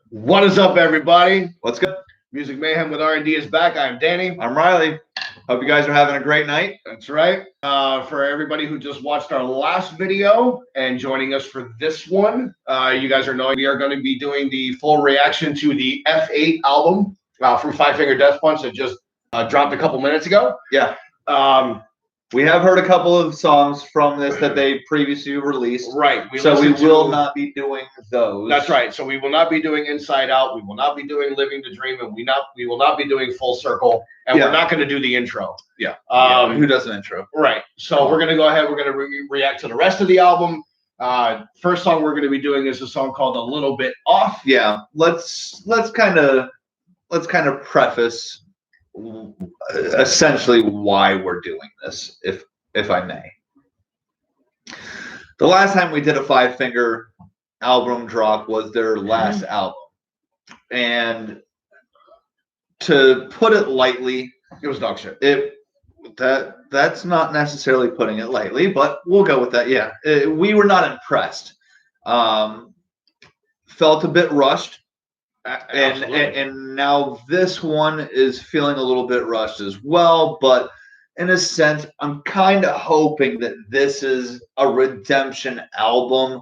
What is up, everybody? What's good? Music Mayhem with R&D is back. I'm Danny. I'm Riley. Hope you guys are having a great night. That's right. For everybody who just watched our last video and joining us for this one, you guys are knowing we are going to be doing the full reaction to the F8 album from Five Finger Death Punch that just dropped a couple minutes ago. Yeah. We have heard a couple of songs from this that they previously released. Right. We will not be doing those. That's right. So we will not be doing Inside Out. We will not be doing Living the Dream, and we will not be doing Full Circle, and we're not going to do the intro. Yeah. Who does an intro? Right. So we're going to go ahead. We're going to react to the rest of the album. First song we're going to be doing is a song called "A Little Bit Off." Yeah. Let's kind of preface essentially why we're doing this, if I may. The last time we did a Five Finger album drop was their last album, and to put it lightly, it was dog shit. That's not necessarily putting it lightly, but we'll go with that. Yeah, we were not impressed. Felt a bit rushed. And now this one is feeling a little bit rushed as well, but in a sense, I'm kind of hoping that this is a redemption album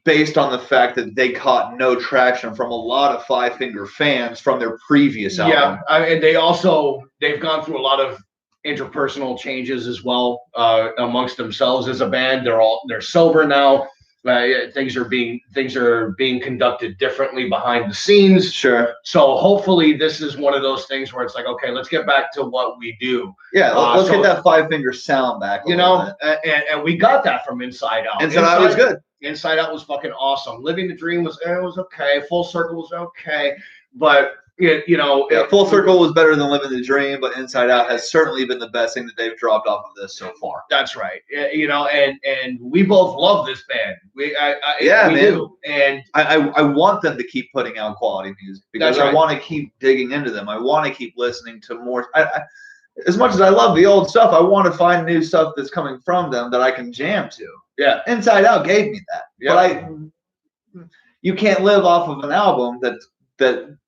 based on the fact that they caught no traction from a lot of Five Finger fans from their previous album. Yeah, and they've gone through a lot of interpersonal changes as well amongst themselves as a band. They're sober now. Things are being conducted differently behind the scenes. Sure. So hopefully this is one of those things where it's like, okay, let's get back to what we do. Yeah, let's get that Five Finger sound back. And we got that from Inside Out. Inside Out was good. Inside Out was fucking awesome. Living the Dream was okay. Full Circle was okay, but Full Circle was better than Living the Dream, but Inside Out has certainly been the best thing that they've dropped off of this so far. That's right. And we both love this band. We do. And I want them to keep putting out quality music because I want to keep digging into them. I want to keep listening to more. As much as I love the old stuff, I want to find new stuff that's coming from them that I can jam to. Yeah. Inside Out gave me that. Yeah. But you can't live off of an album that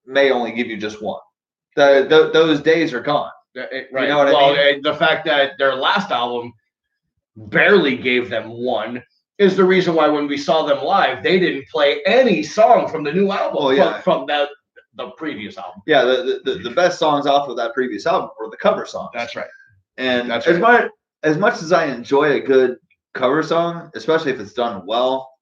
may only give you just one. Those days are gone. Right. You know what I mean? The fact that their last album barely gave them one is the reason why when we saw them live, they didn't play any song from the new album from the previous album. Yeah, the best songs off of that previous album were the cover songs. That's right. And as much as I enjoy a good cover song, especially if it's done well,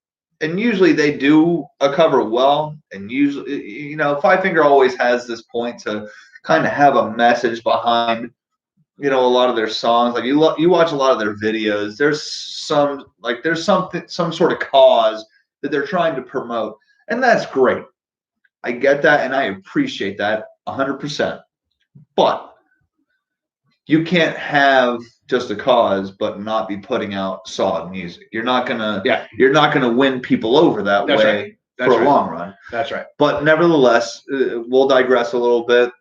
and usually they do a cover well, and usually, Five Finger always has this point to kind of have a message behind, a lot of their songs. Like you watch a lot of their videos, there's some sort of cause that they're trying to promote, and that's great. I get that, and I appreciate that 100%. But you can't have just a cause but not be putting out solid music. You're not gonna win people over that way for a long run. That's right. But nevertheless, we'll digress a little bit.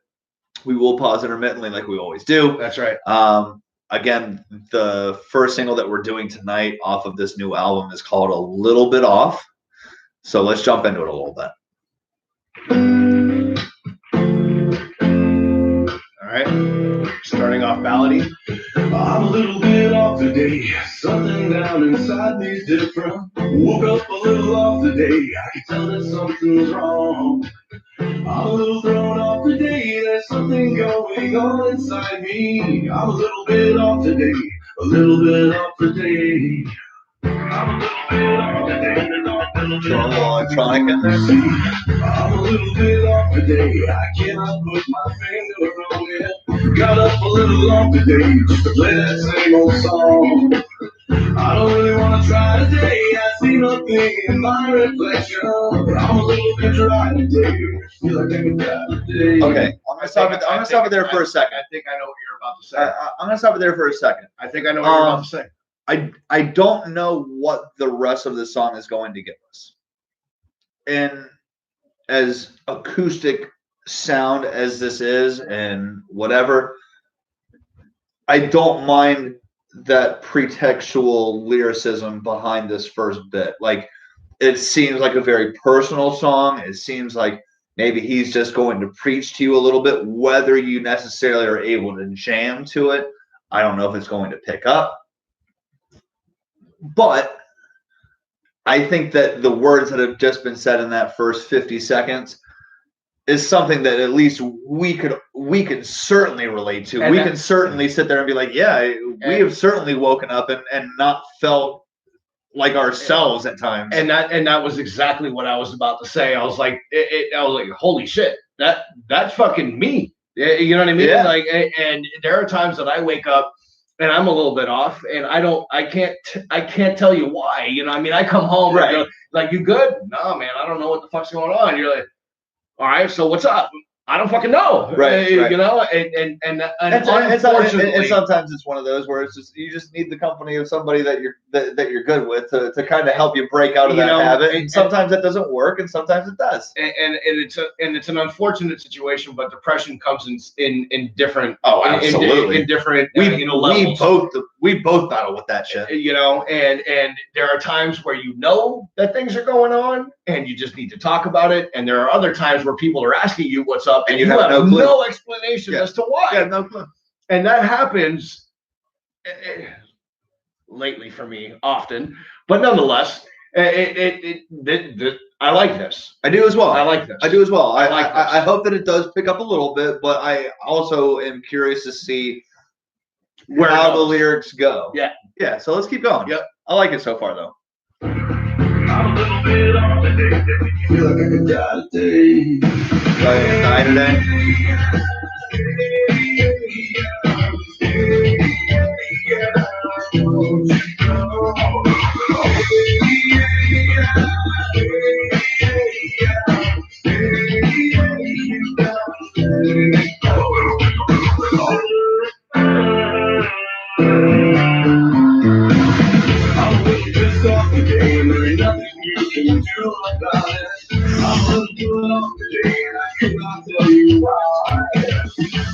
We will pause intermittently like we always do. That's right. Again, the first single that we're doing tonight off of this new album is called "A Little Bit Off." So let's jump into it a little bit. All right. Starting off ballady. I'm a little bit off today. Something down inside me's different. Woke up a little off today. I can tell that something's wrong. I'm a little thrown off today. There's something going on inside me. I'm a little bit off today. A little bit off today. I'm a little bit off today. Electronic in there. I'm a little bit off today. I cannot put my finger on it. Got up a little off today just to play that same old song. I don't really want to try today. I see nothing in my reflection. I'm a little bit dry today. Feel like I can die today. Okay, I'm gonna stop it there for a second. I think I know what you're about to say. I'm gonna stop it there for a second. I think I know what you're about to say. I don't know what the rest of the song is going to give us. And as acoustic sound as this is and whatever, I don't mind that pretextual lyricism behind this first bit. Like it seems like a very personal song. It seems like maybe he's just going to preach to you a little bit. Whether you necessarily are able to jam to it, I don't know if it's going to pick up. But I think that the words that have just been said in that first 50 seconds is something that at least we could certainly relate to. We can certainly sit there and be like, yeah, we have certainly woken up and not felt like ourselves at times. And that was exactly what I was about to say. I was like, I was like, holy shit, that's fucking me. You know what I mean? Yeah. Like, and there are times that I wake up and I'm a little bit off, and I can't tell you why. You know, I mean, I come home Right. and like, you good? No, man, I don't know what the fuck's going on. You're like, all right, so what's up? I don't fucking know. Right. You know, and unfortunately, and sometimes it's one of those where it's just you just need the company of somebody that you're good with to kind of help you break out of that habit. And sometimes that doesn't work, and sometimes it does. And it's an unfortunate situation, but depression comes in different. Oh, absolutely. In different levels. We both battle with that shit. You know, and there are times where you know that things are going on, and you just need to talk about it. And there are other times where people are asking you what's up, and you have no explanation as to why. Yeah, no clue. And that happens lately for me often, but nonetheless, I like this. I do as well. I like this. I do as well. I hope that it does pick up a little bit, but I also am curious to see how the lyrics go. Yeah. So let's keep going. Yep. I like it so far, though. I'm a little bit off today. Feel like I could die today. Die today.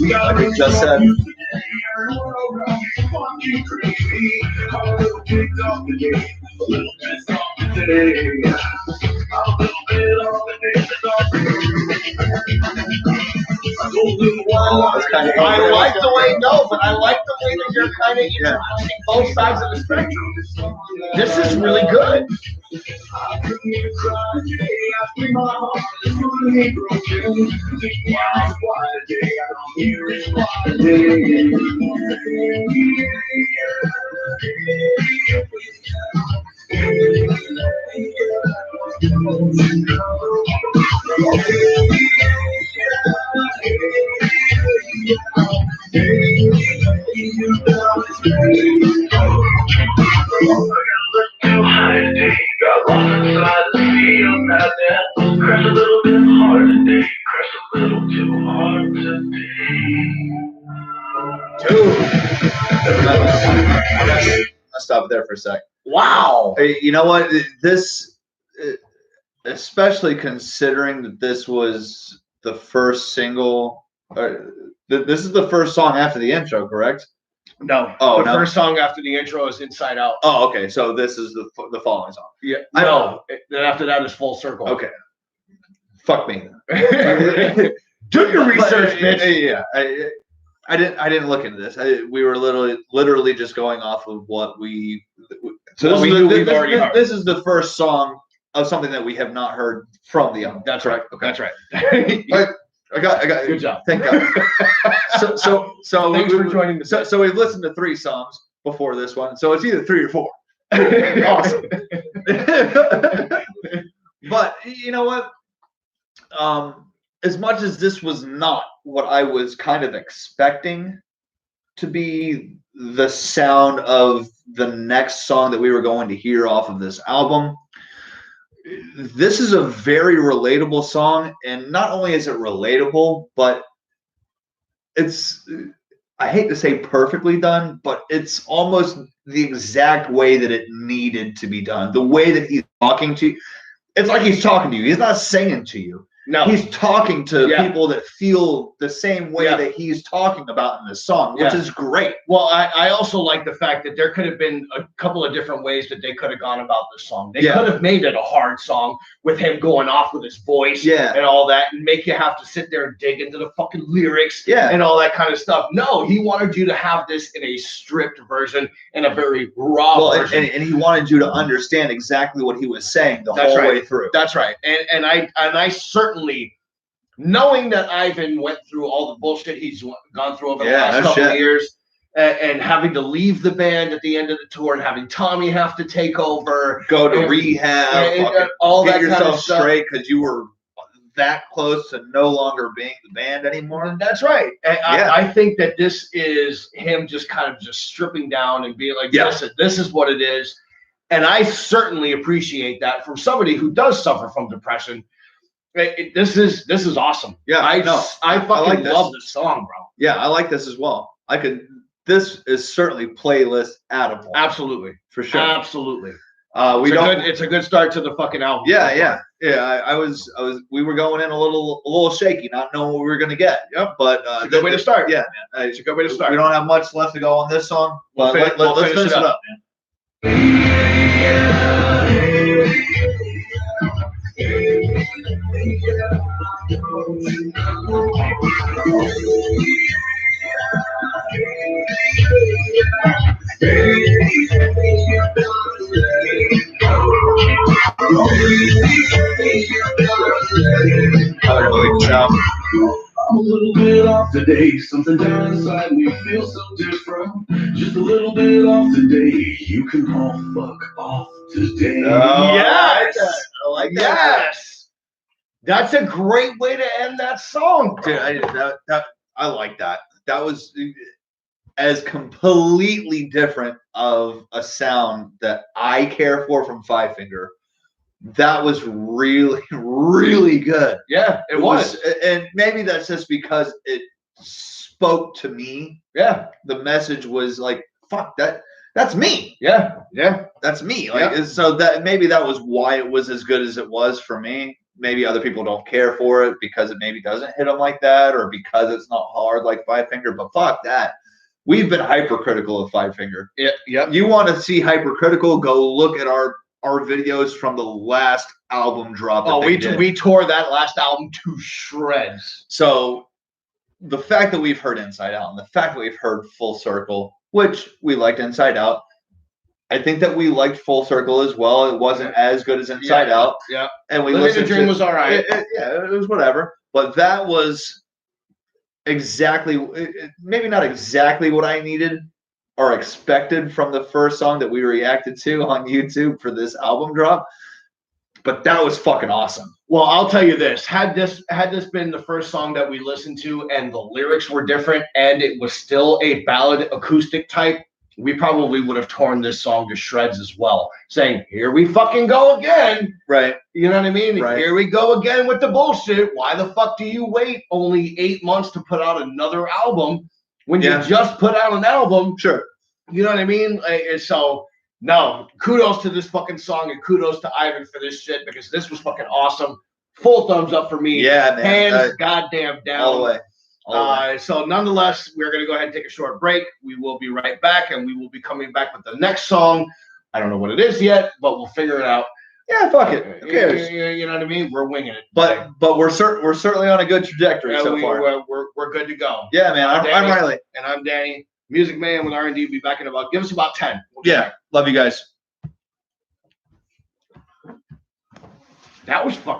Like I just said. I like the way but I like the way that you're kind of introducing both sides of the spectrum. This is really good. Crash a little bit hard today. Crash a little too hard today. I'll stop there for a sec. Wow. Hey, you know what? This, especially considering that this was the first single, this is the first song after the intro, correct? No. Oh, the first song after the intro is Inside Out. Oh, okay. So this is the following song. Yeah. No. Then after that is Full Circle. Okay. Fuck me. Do your research, bitch. Yeah. I didn't look into this. We were literally just going off of what we. So this is the first song of something that we have not heard from the album. That's right. Okay. That's right. I got. Good job. Thank God. So thanks for joining the. So we've listened to 3 songs before this one. So it's either 3 or 4. Awesome. But you know what? As much as this was not what I was kind of expecting to be the sound of the next song that we were going to hear off of this album, this is a very relatable song. And not only is it relatable, but it's, I hate to say perfectly done, but it's almost the exact way that it needed to be done. The way that he's talking to you, it's like he's talking to you. He's not singing to you. No. He's talking to Yeah. people that feel the same way Yeah. that he's talking about in this song, which Yeah. is great. Well, I also like the fact that there could have been a couple of different ways that they could have gone about this song. They Yeah. could have made it a hard song with him going off with his voice Yeah. and all that, and make you have to sit there and dig into the fucking lyrics Yeah. and all that kind of stuff. No, he wanted you to have this in a stripped version, in a very raw version. And he wanted you to understand exactly what he was saying the That's whole right. way through. That's right. And I certainly, knowing that Ivan went through all the bullshit he's gone through over the last couple of years, and having to leave the band at the end of the tour, and having Tommy have to take over, Go to rehab, and all get that yourself kind of stuff. straight because you were that close to no longer being the band anymore. That's right. And Yeah. I think that this is him just kind of just stripping down and being like, listen, this is what it is. And I certainly appreciate that from somebody who does suffer from depression. This is awesome. Yeah, I fucking like love this song, bro. Yeah, I like this as well. This is certainly playlist addable. Absolutely, for sure. Absolutely. It's a good start to the fucking album. Yeah. We were going in a little shaky, not knowing what we were gonna get. Yep. But it's a good way to start. Yeah, man. It's a good way to start. We don't have much left to go on this song, but let's finish it up, man. I'm a little bit off today. Something down inside me feels so different. Just a little bit off today. You can all fuck off today. Yes. I like that. Yes. That's a great way to end that song, bro. Dude, I like that. That was as completely different of a sound that I care for from Five Finger. That was really, really good. Yeah, it was. And maybe that's just because it spoke to me. Yeah. The message was like, fuck, that's me. Yeah. That's me. Like, so that maybe that was why it was as good as it was for me. Maybe other people don't care for it because it maybe doesn't hit them like that, or because it's not hard like Five Finger. But fuck that. We've been hypercritical of Five Finger. Yeah. You want to see hypercritical? Go look at our videos from the last album drop. We tore that last album to shreds. So the fact that we've heard Inside Out and the fact that we've heard Full Circle, which we liked Inside Out, I think that we liked Full Circle as well. It wasn't as good as Inside Out. Yeah. And we Living the Dream was all right. It was whatever. But that was exactly, maybe not exactly what I needed or expected from the first song that we reacted to on YouTube for this album drop. But that was fucking awesome. Well, I'll tell you this. Had this been the first song that we listened to and the lyrics were different and it was still a ballad acoustic type, we probably would have torn this song to shreds as well, saying, here we fucking go again. Right. You know what I mean? Right. Here we go again with the bullshit. Why the fuck do you wait only 8 months to put out another album when you just put out an album? Sure. You know what I mean? So, no, kudos to this fucking song and kudos to Ivan for this shit because this was fucking awesome. Full thumbs up for me. Yeah, man. Hands goddamn down. All the way. So nonetheless, we're going to go ahead and take a short break. We will be right back, and we will be coming back with the next song. I don't know what it is yet, but we'll figure it out. Yeah, fuck it. Who cares? You know what I mean? We're winging it. But we're certainly on a good trajectory so far. We're good to go. Yeah, man. I'm Riley. And I'm Danny. Music Man with R&D. Be back in give us about 10. Love you guys. That was fucking